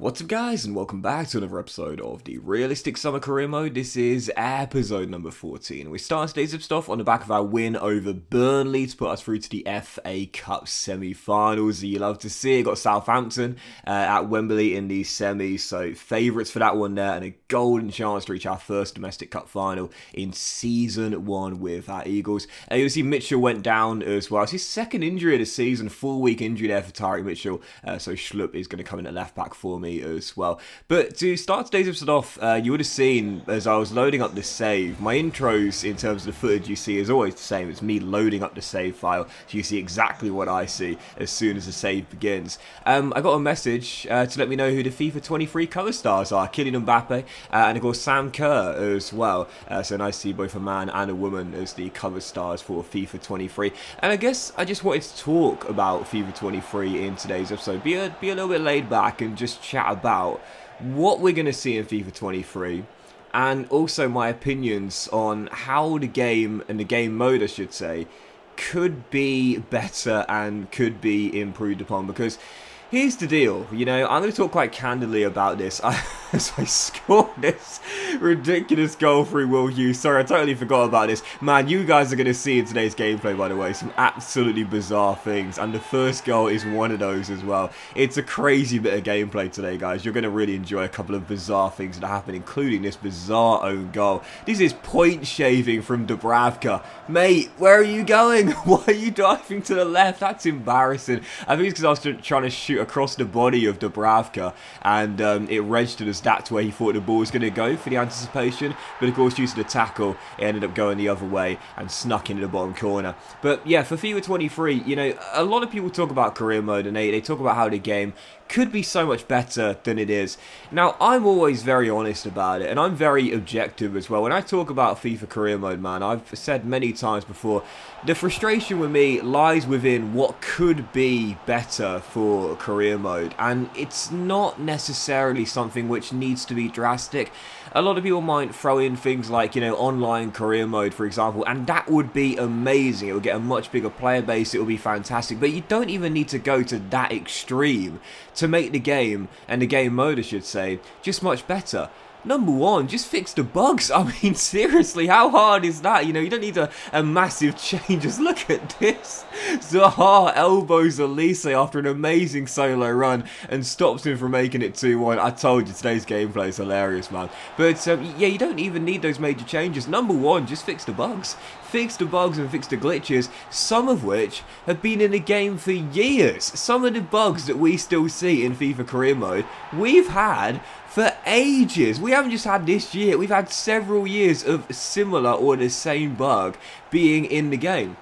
What's up guys, and welcome back to another episode of the Realistic Summer Career Mode. This is episode number 14. We start today's stuff on the back of our win over Burnley to put us through to the FA Cup semi-finals. You love to see it. Got Southampton at Wembley in the semis, so favourites for that one there, and a golden chance to reach our first domestic cup final in season 1 with our Eagles. You'll see Mitchell went down as well. It's his second injury of the season, full-week injury there for Tyreek Mitchell, so Schlupp is going to come in at left-back for me as well. But to start today's episode off, you would have seen as I was loading up the save, my intros in terms of the footage you see is always the same. It's me loading up the save file, so you see exactly what I see as soon as the save begins. I got a message to let me know who the FIFA 23 cover stars are. Kylian Mbappe and of course Sam Kerr as well. So nice to see both a man and a woman as the cover stars for FIFA 23. And I guess I just wanted to talk about FIFA 23 in today's episode. Be a little bit laid back and just chat about what we're going to see in FIFA 23 and also my opinions on how the game and the game mode I should say could be better and could be improved upon, because here's the deal, you know, I'm going to talk quite candidly about this. As I scored this ridiculous goal through Will Hughes. Sorry, I totally forgot about this. Man, you guys are going to see in today's gameplay, by the way, some absolutely bizarre things. And the first goal is one of those as well. It's a crazy bit of gameplay today, guys. You're going to really enjoy a couple of bizarre things that happen, including this bizarre own goal. This is point shaving from Dubravka. Mate, where are you going? Why are you diving to the left? That's embarrassing. I think it's because I was trying to shoot across the body of Dubravka, and it registered as that's where he thought the ball was going to go for the anticipation, but of course due to the tackle it ended up going the other way and snuck into the bottom corner. But yeah, for FIFA 23, you know, a lot of people talk about career mode and they talk about how the game could be so much better than it is. Now, I'm always very honest about it, and I'm very objective as well. When I talk about FIFA career mode, man, I've said many times before, the frustration with me lies within what could be better for career mode, and it's not necessarily something which needs to be drastic. A lot of people might throw in things like, you know, online career mode, for example, and that would be amazing. It would get a much bigger player base, it would be fantastic, but you don't even need to go to that extreme to make the game, and the game mode I should say, just much better. Number one, just fix the bugs. I mean, seriously, how hard is that? You know, you don't need a massive change. Just look at this. Zaha elbows Elise after an amazing solo run and stops him from making it 2-1. I told you, today's gameplay is hilarious, man. But, yeah, you don't even need those major changes. Number one, just fix the bugs. Fix the bugs and fix the glitches, some of which have been in the game for years. Some of the bugs that we still see in FIFA career mode, we've had for ages. We haven't just had this year, we've had several years of similar or the same bug being in the game.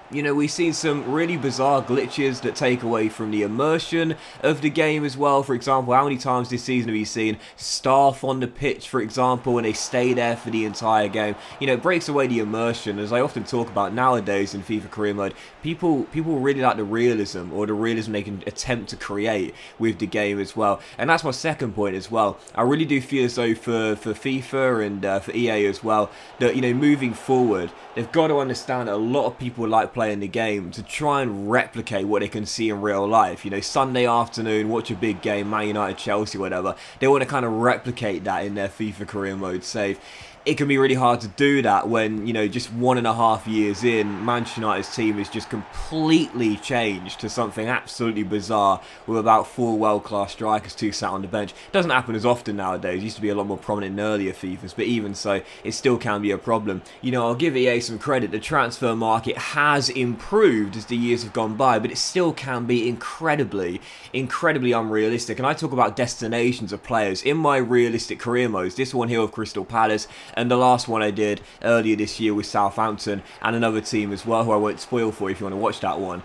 You know, we've seen some really bizarre glitches that take away from the immersion of the game as well. For example, how many times this season have you seen staff on the pitch, for example, and they stay there for the entire game? You know, it breaks away the immersion. As I often talk about nowadays in FIFA career mode, people really like the realism, or the realism they can attempt to create with the game as well. And that's my second point as well. I really do feel as though for FIFA and for EA as well, that, you know, moving forward, they've got to understand that a lot of people like playing the game to try and replicate what they can see in real life. You know, Sunday afternoon, watch a big game, Man United, Chelsea, whatever. They want to kind of replicate that in their FIFA career mode save. It can be really hard to do that when, you know, just 1.5 years in, Manchester United's team is just completely changed to something absolutely bizarre with about 4 world-class strikers, 2 sat on the bench. It doesn't happen as often nowadays. It used to be a lot more prominent in earlier FIFAs, but even so, it still can be a problem. You know, I'll give EA some credit. The transfer market has improved as the years have gone by, but it still can be incredibly unrealistic. And I talk about destinations of players in my realistic career modes. This one here with Crystal Palace, and the last one I did earlier this year with Southampton and another team as well, who I won't spoil for you if you want to watch that one.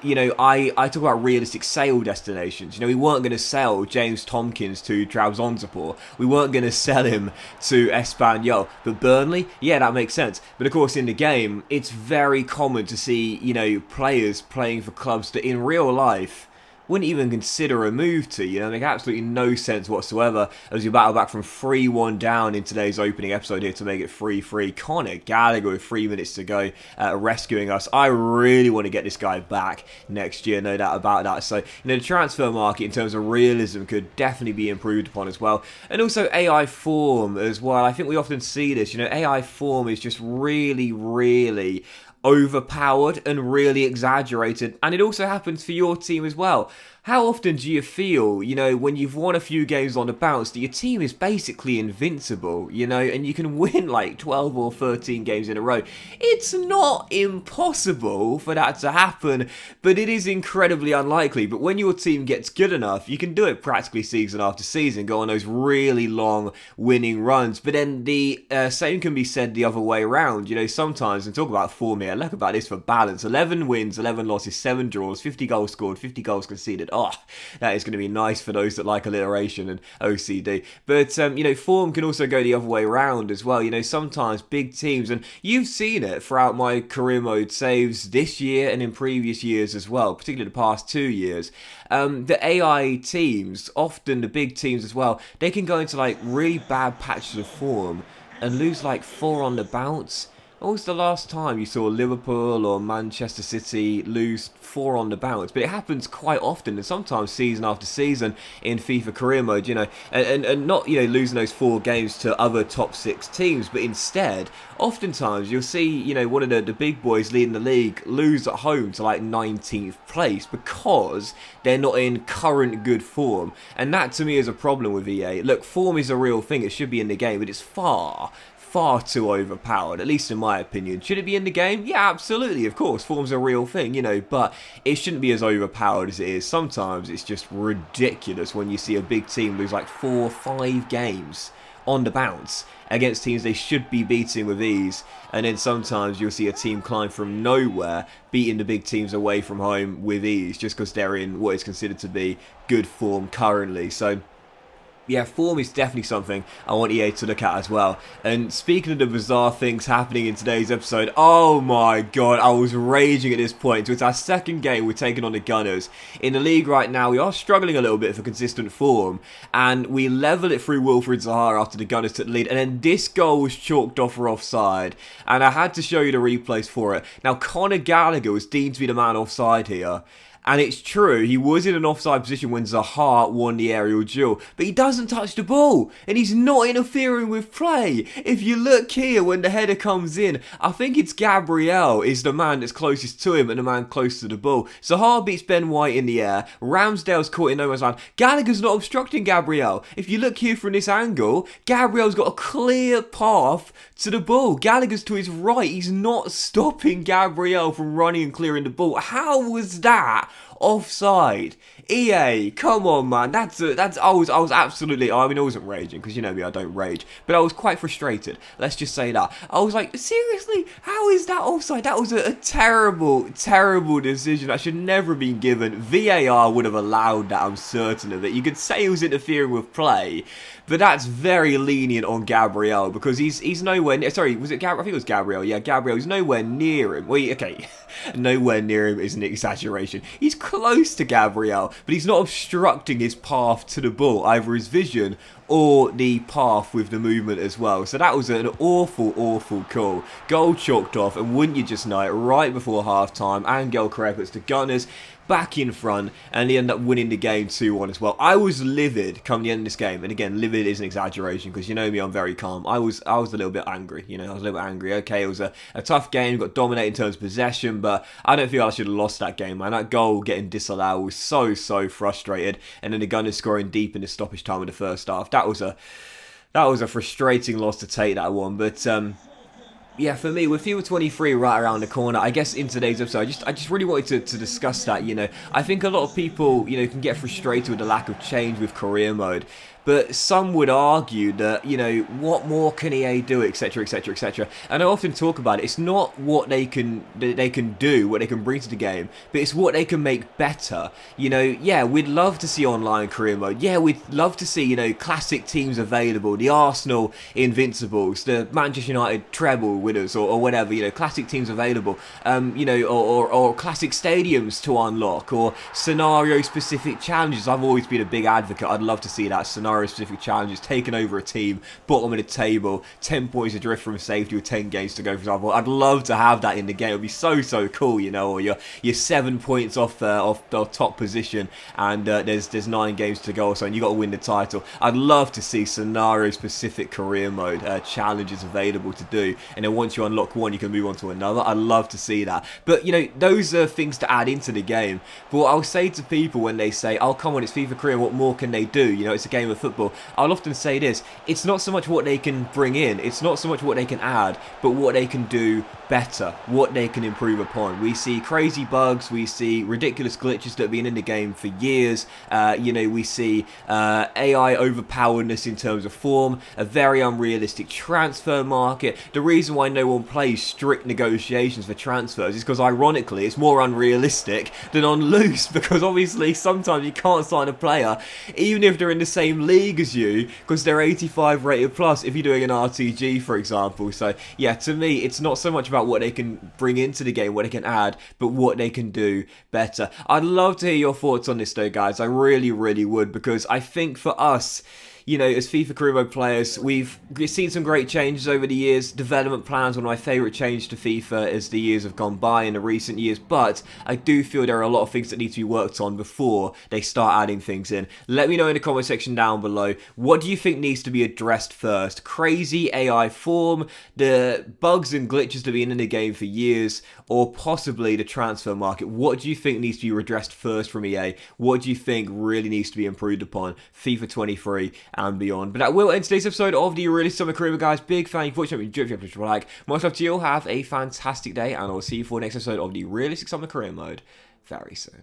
You know, I talk about realistic sale destinations. You know, we weren't going to sell James Tompkins to Trabzonspor. We weren't going to sell him to Espanyol. But Burnley, yeah, that makes sense. But of course, in the game, it's very common to see, you know, players playing for clubs that in real life wouldn't even consider a move to, make absolutely no sense whatsoever as you battle back from 3-1 down in today's opening episode here to make it 3-3. Conor Gallagher with 3 minutes to go, rescuing us. I really want to get this guy back next year, no doubt about that. So, the transfer market in terms of realism could definitely be improved upon as well. And also AI form as well. I think we often see this, AI form is just really, really overpowered and really exaggerated, and it also happens for your team as well. How often do you feel, when you've won a few games on the bounce, that your team is basically invincible, and you can win like 12 or 13 games in a row? It's not impossible for that to happen, but it is incredibly unlikely. But when your team gets good enough, you can do it practically season after season, go on those really long winning runs. But then the same can be said the other way around. Sometimes, and talk about form here, look about this for balance. 11 wins, 11 losses, 7 draws, 50 goals scored, 50 goals conceded. Oh, that is going to be nice for those that like alliteration and OCD. But, form can also go the other way around as well. Sometimes big teams, and you've seen it throughout my career mode saves this year and in previous years as well, particularly the past 2 years. The AI teams, often the big teams as well, they can go into like really bad patches of form and lose like 4 on the bounce. When was the last time you saw Liverpool or Manchester City lose 4 on the bounce? But it happens quite often, and sometimes season after season in FIFA career mode, and not, losing those 4 games to other top 6 teams, but instead, oftentimes you'll see, one of the big boys leading the league lose at home to like 19th place because they're not in current good form. And that to me is a problem with EA. Look, form is a real thing, it should be in the game, but it's far too overpowered, at least in my opinion. Should it be in the game? Yeah, absolutely, of course. Form's a real thing, but it shouldn't be as overpowered as it is. Sometimes it's just ridiculous when you see a big team lose like 4 or 5 games on the bounce against teams they should be beating with ease. And then sometimes you'll see a team climb from nowhere, beating the big teams away from home with ease, just because they're in what is considered to be good form currently. So yeah, form is definitely something I want EA to look at as well. And speaking of the bizarre things happening in today's episode, oh my god, I was raging at this point. So it's our second game we're taking on the Gunners. In the league right now, we are struggling a little bit for consistent form, and we level it through Wilfried Zaha after the Gunners took the lead, and then this goal was chalked off for offside, and I had to show you the replays for it. Now, Conor Gallagher was deemed to be the man offside here. And it's true, he was in an offside position when Zaha won the aerial duel, but he doesn't touch the ball, and he's not interfering with play. If you look here, when the header comes in, I think it's Gabriel is the man that's closest to him and the man close to the ball. Zaha beats Ben White in the air, Ramsdale's caught in no man's land. Gallagher's not obstructing Gabriel. If you look here from this angle, Gabriel's got a clear path to the ball. Gallagher's to his right, he's not stopping Gabriel from running and clearing the ball. How was that offside? EA, come on, man. I was absolutely, I wasn't raging, because you know me, I don't rage, but I was quite frustrated. Let's just say that. I was like, seriously, how is that offside? That was a terrible, terrible decision. That should never have been given. VAR would have allowed that, I'm certain of it. You could say he was interfering with play, but that's very lenient on Gabriel, because he's nowhere near, sorry, was it Gabriel? I think it was Gabriel. Yeah, Gabriel. He's nowhere near him. Well, okay, nowhere near him is an exaggeration. He's close to Gabriel, but he's not obstructing his path to the ball, either his vision or the path with the movement as well. So that was an awful, awful call. Goal chalked off, and wouldn't you just know it, right before half-time, Angel Correa puts the Gunners back in front, and they end up winning the game 2-1 as well. I was livid come the end of this game, and again, livid is an exaggeration, because you know me, I'm very calm. I was a little bit angry, I was a little bit angry. Okay, it was a tough game, got dominated in terms of possession, but I don't feel I should have lost that game, man. That goal getting disallowed was so frustrated, and then the Gunners scoring deep in the stoppage time of the first half. That was a frustrating loss to take, that one, but yeah, for me, with FIFA 23 right around the corner, I guess in today's episode, I just really wanted to discuss that, I think a lot of people, can get frustrated with the lack of change with career mode. but some would argue that, you know, what more can EA do, etc, etc, etc. And I often talk about it. It's not what they can do, what they can bring to the game, but it's what they can make better. You know, yeah, we'd love to see online career mode. Yeah, we'd love to see, you know, classic teams available, the Arsenal Invincibles, the Manchester United treble winners, or whatever, you know, classic teams available, you know, or classic stadiums to unlock, or scenario-specific challenges. I've always been a big advocate. I'd love to see that, scenario-specific challenges, taking over a team, bottom of the table, 10 points adrift from safety with 10 games to go, for example. I'd love to have that in the game. It would be so cool, you know, or you're 7 points off top position, and there's 9 games to go or so, and you got to win the title. I'd love to see scenario-specific career mode challenges available to do, and then once you unlock one, you can move on to another. I'd love to see that. But, you know, those are things to add into the game. But what I'll say to people when they say, oh, come on, it's FIFA Career, what more can they do? You know, it's a game of football. I'll often say this: it's not so much what they can bring in, it's not so much what they can add, but what they can do better, what they can improve upon. We see crazy bugs, we see ridiculous glitches that have been in the game for years. You know, we see AI overpoweredness in terms of form, a very unrealistic transfer market. The reason why no one plays strict negotiations for transfers is because, ironically, it's more unrealistic than on loose, because obviously sometimes you can't sign a player even if they're in the same league as you, because they're 85 rated plus if you're doing an RTG, for example. So yeah, to me, it's not so much about what they can bring into the game, what they can add, but what they can do better. I'd love to hear your thoughts on this though, guys. I really would, because I think for us, you know, as FIFA Career Mode players, we've seen some great changes over the years. Development plans, one of my favourite changes to FIFA as the years have gone by in the recent years, but I do feel there are a lot of things that need to be worked on before they start adding things in. Let me know in the comment section down below, what do you think needs to be addressed first? Crazy AI form, the bugs and glitches that have been in the game for years, or possibly the transfer market? What do you think needs to be addressed first from EA? What do you think really needs to be improved upon FIFA 23 and beyond? But that will end today's episode of the Really Summer Career, guys. Big fan for watching. Like, much love to you all. Have a fantastic day, and I'll see you for the next episode of the Realistic Summer Career Mode very soon.